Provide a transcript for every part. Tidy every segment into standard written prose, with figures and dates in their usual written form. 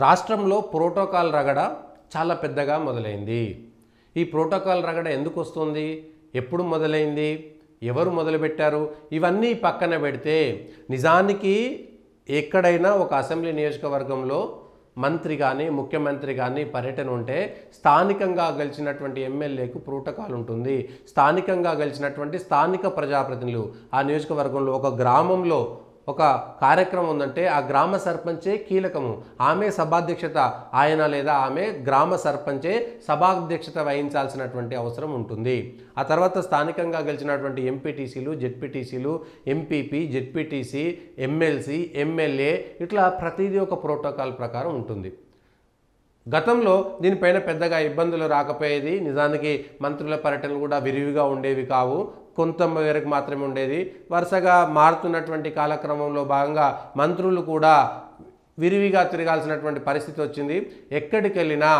రాష్ట్రంలో ప్రోటోకాల్ రగడ చాలా పెద్దగా మొదలైంది. ఈ ప్రోటోకాల్ రగడ ఎందుకు వస్తుంది, ఎప్పుడు మొదలైంది, ఎవరు మొదలుపెట్టారు, ఇవన్నీ పక్కన పెడితే నిజానికి ఎక్కడైనా ఒక అసెంబ్లీ నియోజకవర్గంలో మంత్రి కానీ ముఖ్యమంత్రి కానీ పర్యటన ఉంటే స్థానికంగా గెలిచినటువంటి ఎమ్మెల్యేకు ప్రోటోకాల్ ఉంటుంది. స్థానికంగా గెలిచినటువంటి స్థానిక ప్రజాప్రతినిధులు ఆ నియోజకవర్గంలో ఒక గ్రామంలో ఒక కార్యక్రమం ఉందంటే ఆ గ్రామ సర్పంచే కీలకము. ఆమె సభాధ్యక్షత, ఆయన లేదా ఆమె గ్రామ సర్పంచే సభాధ్యక్షత వహించాల్సినటువంటి అవసరం ఉంటుంది. ఆ తర్వాత స్థానికంగా గెలిచినటువంటి ఎంపీటీసీలు, జెడ్పీటీసీలు, ఎంపీపీ, జెడ్పీటీసీ, ఎమ్మెల్సీ, ఎమ్మెల్యే, ఇట్లా ప్రతిదీ ఒక ప్రోటోకాల్ ప్రకారం ఉంటుంది. గతంలో దీనిపైన పెద్దగా ఇబ్బందులు రాకపోయేది. నిజానికి మంత్రుల పర్యటనలు కూడా విరివిగా ఉండేవి కావు, కొంత మేరకు మాత్రమే ఉండేది. వరుసగా మారుతున్నటువంటి కాలక్రమంలో భాగంగా మంత్రులు కూడా విరివిగా తిరగాల్సినటువంటి పరిస్థితి వచ్చింది. ఎక్కడికి వెళ్ళినా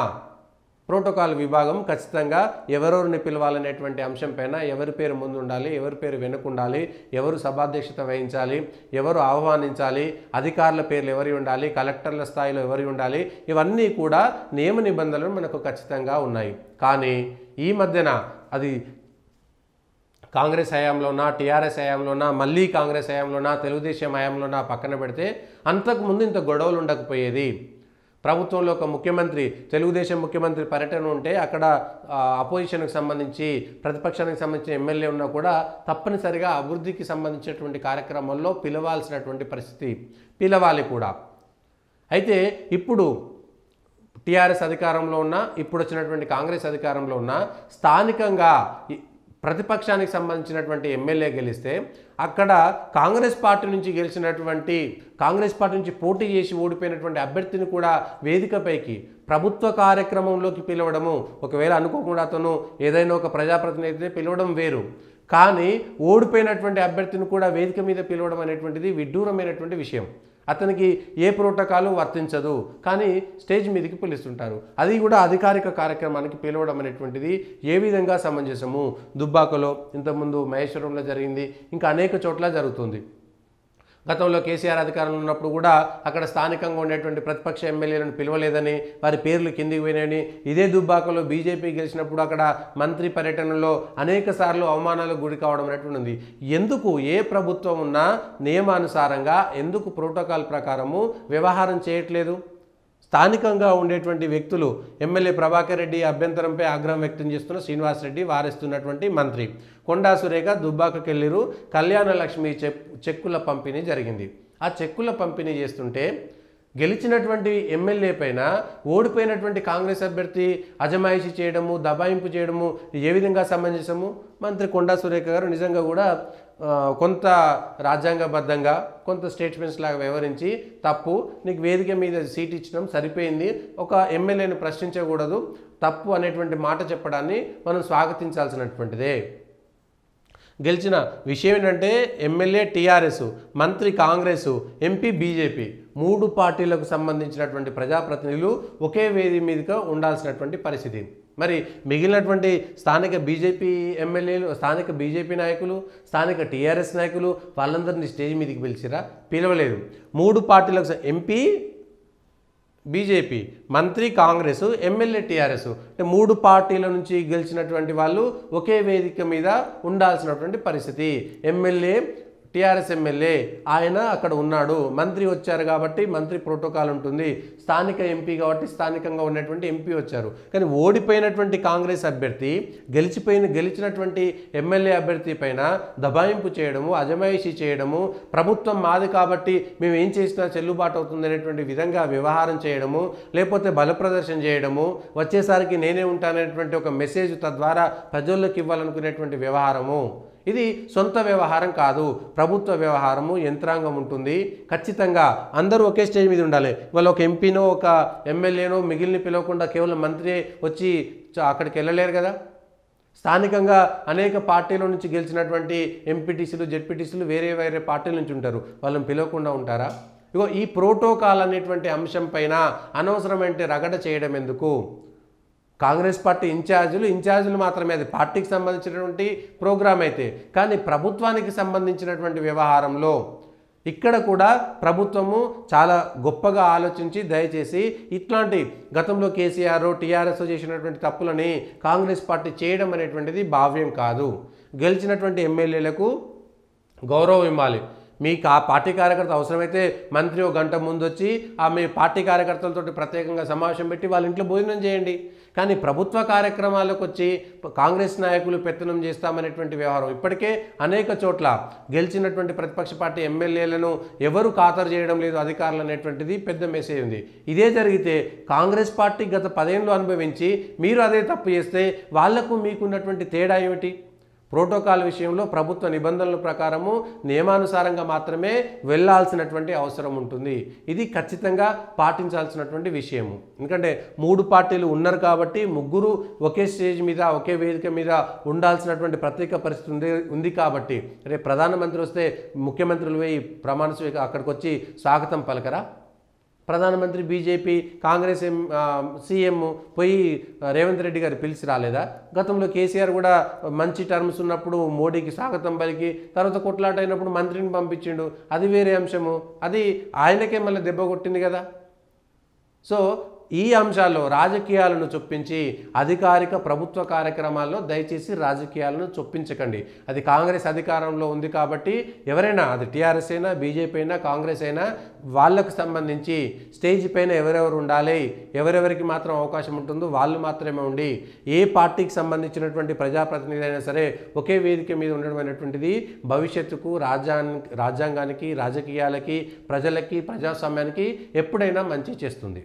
ప్రోటోకాల్ విభాగం ఖచ్చితంగా ఎవరెవరిని పిలవాలనేటువంటి అంశం పైన ఎవరి పేరు ముందు ఉండాలి, ఎవరి పేరు వెనుక ఉండాలి, ఎవరు సభాధ్యక్షత వహించాలి, ఎవరు ఆహ్వానించాలి, అధికారుల పేర్లు ఎవరి ఉండాలి, కలెక్టర్ల స్థాయిలో ఎవరి ఉండాలి, ఇవన్నీ కూడా నియమ నిబంధనలు మనకు ఖచ్చితంగా ఉన్నాయి. కానీ ఈ మధ్యన అది కాంగ్రెస్ హయాంలోనా, టీఆర్ఎస్ హయాంలోనా, మళ్ళీ కాంగ్రెస్ హయాంలోనా, తెలుగుదేశం హయాంలోనా పక్కన పెడితే అంతకుముందు ఇంత గొడవలు ఉండకపోయేది. ప్రభుత్వంలో ఒక ముఖ్యమంత్రి, తెలుగుదేశం ముఖ్యమంత్రి పర్యటన ఉంటే అక్కడ అపోజిషన్కి సంబంధించి, ప్రతిపక్షానికి సంబంధించిన ఎమ్మెల్యే ఉన్నా కూడా తప్పనిసరిగా అభివృద్ధికి సంబంధించినటువంటి కార్యక్రమాల్లో పిలవాల్సినటువంటి పరిస్థితి, పిలవాలి కూడా. అయితే ఇప్పుడు టీఆర్ఎస్ అధికారంలో ఉన్న, ఇప్పుడు వచ్చినటువంటి కాంగ్రెస్ అధికారంలో ఉన్న, స్థానికంగా ప్రతిపక్షానికి సంబంధించినటువంటి ఎమ్మెల్యే గెలిస్తే అక్కడ కాంగ్రెస్ పార్టీ నుంచి గెలిచినటువంటి, కాంగ్రెస్ పార్టీ నుంచి పోటీ చేసి ఓడిపోయినటువంటి అభ్యర్థిని కూడా వేదికపైకి ప్రభుత్వ కార్యక్రమంలోకి పిలవడము, ఒకవేళ అనుకోకుండా అతను ఏదైనా ఒక ప్రజాప్రతినిధిని పిలవడం వేరు, కానీ ఓడిపోయినటువంటి అభ్యర్థిని కూడా వేదిక మీద పిలవడం అనేటువంటిది విడ్డూరమైనటువంటి విషయం. అతనికి ఏ ప్రోటోకాలు వర్తించదు, కానీ స్టేజ్ మీదకి పిలుస్తుంటారు. అది కూడా అధికారిక కార్యక్రమానికి పిలవడం అనేటువంటిది ఏ విధంగా సమంజసము? దుబ్బాకలో ఇంతకుముందు మహేశ్వరంలో జరిగింది, ఇంకా అనేక చోట్ల జరుగుతుంది. గతంలో కేసీఆర్ అధికారంలో ఉన్నప్పుడు కూడా అక్కడ స్థానికంగా ఉండేటువంటి ప్రతిపక్ష ఎమ్మెల్యేలను పిలవలేదని, వారి పేర్లు కిందికి పోయినాయని, ఇదే దుబ్బాకలో బీజేపీ గెలిచినప్పుడు అక్కడ మంత్రి పర్యటనలో అనేక సార్లు అవమానాలకు గురి కావడం అనేటువంటి ఉంది. ఎందుకు ఏ ప్రభుత్వం ఉన్నా నియమానుసారంగా ఎందుకు ప్రోటోకాల్ ప్రకారము వ్యవహారం చేయట్లేదు? స్థానికంగా ఉండేటువంటి వ్యక్తులు, ఎమ్మెల్యే ప్రభాకర్ రెడ్డి అభ్యంతరంపై ఆగ్రహం వ్యక్తం చేస్తున్న శ్రీనివాస్ రెడ్డి వారిస్తున్నటువంటి మంత్రి, కొండా సురేఖ దుబ్బాకకి వెళ్ళిరు, కళ్యాణ లక్ష్మి చెక్కుల పంపిణీ జరిగింది. ఆ చెక్కుల పంపిణీ చేస్తుంటే గెలిచినటువంటి ఎమ్మెల్యే పైన ఓడిపోయినటువంటి కాంగ్రెస్ అభ్యర్థి అజమాయిషీ చేయడము, దబాయింపు చేయడము ఏ విధంగా సమంజసము? మంత్రి కొండా సురేఖ గారు నిజంగా కూడా కొంత రాజ్యాంగబద్ధంగా, కొంత స్టేట్మెంట్స్ లాగా వ్యవహరించి, తప్పు, నీకు వేదిక మీద సీట్ ఇచ్చడం సరిపోయింది, ఒక ఎమ్మెల్యేను ప్రశ్నించకూడదు, తప్పు అనేటువంటి మాట చెప్పడాన్ని మనం స్వాగతించాల్సినటువంటిదే. గెలిచిన విషయం ఏంటంటే ఎమ్మెల్యే టీఆర్ఎస్, మంత్రి కాంగ్రెస్, ఎంపీ బీజేపీ, మూడు పార్టీలకు సంబంధించినటువంటి ప్రజాప్రతినిధులు ఒకే వేది మీదుగా ఉండాల్సినటువంటి పరిస్థితి. మరి మిగిలినటువంటి స్థానిక బీజేపీ ఎమ్మెల్యేలు, స్థానిక బీజేపీ నాయకులు, స్థానిక టీఆర్ఎస్ నాయకులు వాళ్ళందరినీ స్టేజ్ మీదకి పిలిచిరా? పిలవలేదు. మూడు పార్టీలకు, ఎంపీ బీజేపీ, మంత్రి కాంగ్రెస్, ఎమ్మెల్యే టీఆర్ఎస్, అంటే మూడు పార్టీల నుంచి గెలిచినటువంటి వాళ్ళు ఒకే వేదిక మీద ఉండాల్సినటువంటి పరిస్థితి. ఎమ్మెల్యే, టీఆర్ఎస్ ఎమ్మెల్యే ఆయన అక్కడ ఉన్నాడు, మంత్రి వచ్చారు కాబట్టి మంత్రి ప్రోటోకాల్ ఉంటుంది, స్థానిక ఎంపీ కాబట్టి స్థానికంగా ఉన్నటువంటి ఎంపీ వచ్చారు. కానీ ఓడిపోయినటువంటి కాంగ్రెస్ అభ్యర్థి గెలిచినటువంటి ఎమ్మెల్యే అభ్యర్థి పైన దబాయింపు చేయడము, అజమాయిషీ చేయడము, ప్రభుత్వం మాది కాబట్టి మేము ఏం చేసినా చెల్లుబాటు అవుతుంది అనేటువంటి విధంగా వ్యవహారం చేయడము, లేకపోతే బల ప్రదర్శన చేయడము, వచ్చేసరికి నేనే ఉంటాననేటువంటి ఒక మెసేజ్ తద్వారా ప్రజల్లోకి ఇవ్వాలనుకునేటువంటి వ్యవహారము, ఇది సొంత వ్యవహారం కాదు, ప్రభుత్వ వ్యవహారము, యంత్రాంగం ఉంటుంది. ఖచ్చితంగా అందరూ ఒకే స్టేజ్ మీద ఉండాలి. వాళ్ళు ఒక ఎంపీనో ఒక ఎమ్మెల్యేనో మిగిలిన పిలవకుండా కేవలం మంత్రి వచ్చి అక్కడికి వెళ్ళలేరు కదా. స్థానికంగా అనేక పార్టీల నుంచి గెలిచినటువంటి ఎంపీటీసీలు, జెడ్పీటీసీలు వేరే వేరే పార్టీల నుంచి ఉంటారు, వాళ్ళని పిలవకుండా ఉంటారా? ఇగో ఈ ప్రోటోకాల్ అనేటువంటి అంశం పైన అనవసరమైన రగడ చేయడం ఎందుకు? కాంగ్రెస్ పార్టీ ఇన్ఛార్జీలు మాత్రమే, అది పార్టీకి సంబంధించినటువంటి ప్రోగ్రామ్ అయితే, కానీ ప్రభుత్వానికి సంబంధించినటువంటి వ్యవహారంలో ఇక్కడ కూడా ప్రభుత్వము చాలా గొప్పగా ఆలోచించి దయచేసి ఇట్లాంటి గతంలో కేసీఆర్ టీఆర్ఎస్ చేసినటువంటి తప్పులని కాంగ్రెస్ పార్టీ చేయడం అనేటువంటిది భావ్యం కాదు. గెలిచినటువంటి ఎమ్మెల్యేలకు గౌరవం ఇవ్వాలి. మీకు ఆ పార్టీ కార్యకర్త అవసరమైతే మంత్రి ఒక గంట ముందు వచ్చి మీ పార్టీ కార్యకర్తలతో ప్రత్యేకంగా సమావేశం పెట్టి వాళ్ళ ఇంట్లో భోజనం చేయండి. కానీ ప్రభుత్వ కార్యక్రమాలకు వచ్చి కాంగ్రెస్ నాయకులు పెత్తనం చేస్తామనేటువంటి వ్యవహారం ఇప్పటికే అనేక చోట్ల గెలిచినటువంటి ప్రతిపక్ష పార్టీ ఎమ్మెల్యేలను ఎవరు ఖాతరు చేయడం లేదు అధికారులు అనేటువంటిది పెద్ద మెసేజ్ ఉంది. ఇదే జరిగితే కాంగ్రెస్ పార్టీ గత 10 ఏళ్ళు అనుభవించి మీరు అదే తప్పు చేస్తే వాళ్లకు మీకున్నటువంటి తేడా ఏమిటి? ప్రోటోకాల్ విషయంలో ప్రభుత్వ నిబంధనల ప్రకారము నియమానుసారంగా మాత్రమే వెళ్ళాల్సినటువంటి అవసరం ఉంటుంది. ఇది ఖచ్చితంగా పాటించాల్సినటువంటి విషయము. ఎందుకంటే 3 పార్టీలు ఉన్నారు కాబట్టి ముగ్గురు ఒకే స్టేజ్ మీద ఒకే వేదిక మీద ఉండాల్సినటువంటి ప్రత్యేక పరిస్థితి ఉంది కాబట్టి రేపు ప్రధానమంత్రి వస్తే ముఖ్యమంత్రులు పోయి ప్రమాణ స్వీకారం అక్కడికి వచ్చి స్వాగతం పలకరా? ప్రధానమంత్రి బీజేపీ కాంగ్రెస్ సీఎం పోయి రేవంత్ రెడ్డి గారు పిలిచి రాలేదా? గతంలో కేసీఆర్ కూడా మంచి టర్మ్స్ ఉన్నప్పుడు మోడీకి స్వాగతం పలికి తర్వాత కొట్లాట అయినప్పుడు మంత్రిని పంపించిండు. అది వేరే అంశము. అది ఆయనకే మళ్ళీ దెబ్బ కొట్టింది కదా. సో ఈ అంశాల్లో రాజకీయాలను చొప్పించి అధికారిక ప్రభుత్వ కార్యక్రమాల్లో దయచేసి రాజకీయాలను చొప్పించకండి. అది కాంగ్రెస్ అధికారంలో ఉంది కాబట్టి ఎవరైనా అది టీఆర్ఎస్ అయినా బీజేపీ అయినా కాంగ్రెస్ అయినా వాళ్ళకు సంబంధించి స్టేజ్ పైన ఎవరెవరు ఉండాలి, ఎవరెవరికి మాత్రం అవకాశం ఉంటుందో వాళ్ళు మాత్రమే ఉండి ఏ పార్టీకి సంబంధించినటువంటి ప్రజాప్రతినిధి అయినా సరే ఒకే వేదిక మీద ఉండడం అనేటువంటిది భవిష్యత్తుకు రాజ్యాంగానికి రాజకీయాలకి ప్రజలకి ప్రజాస్వామ్యానికి ఎప్పుడైనా మంచి చేస్తుంది.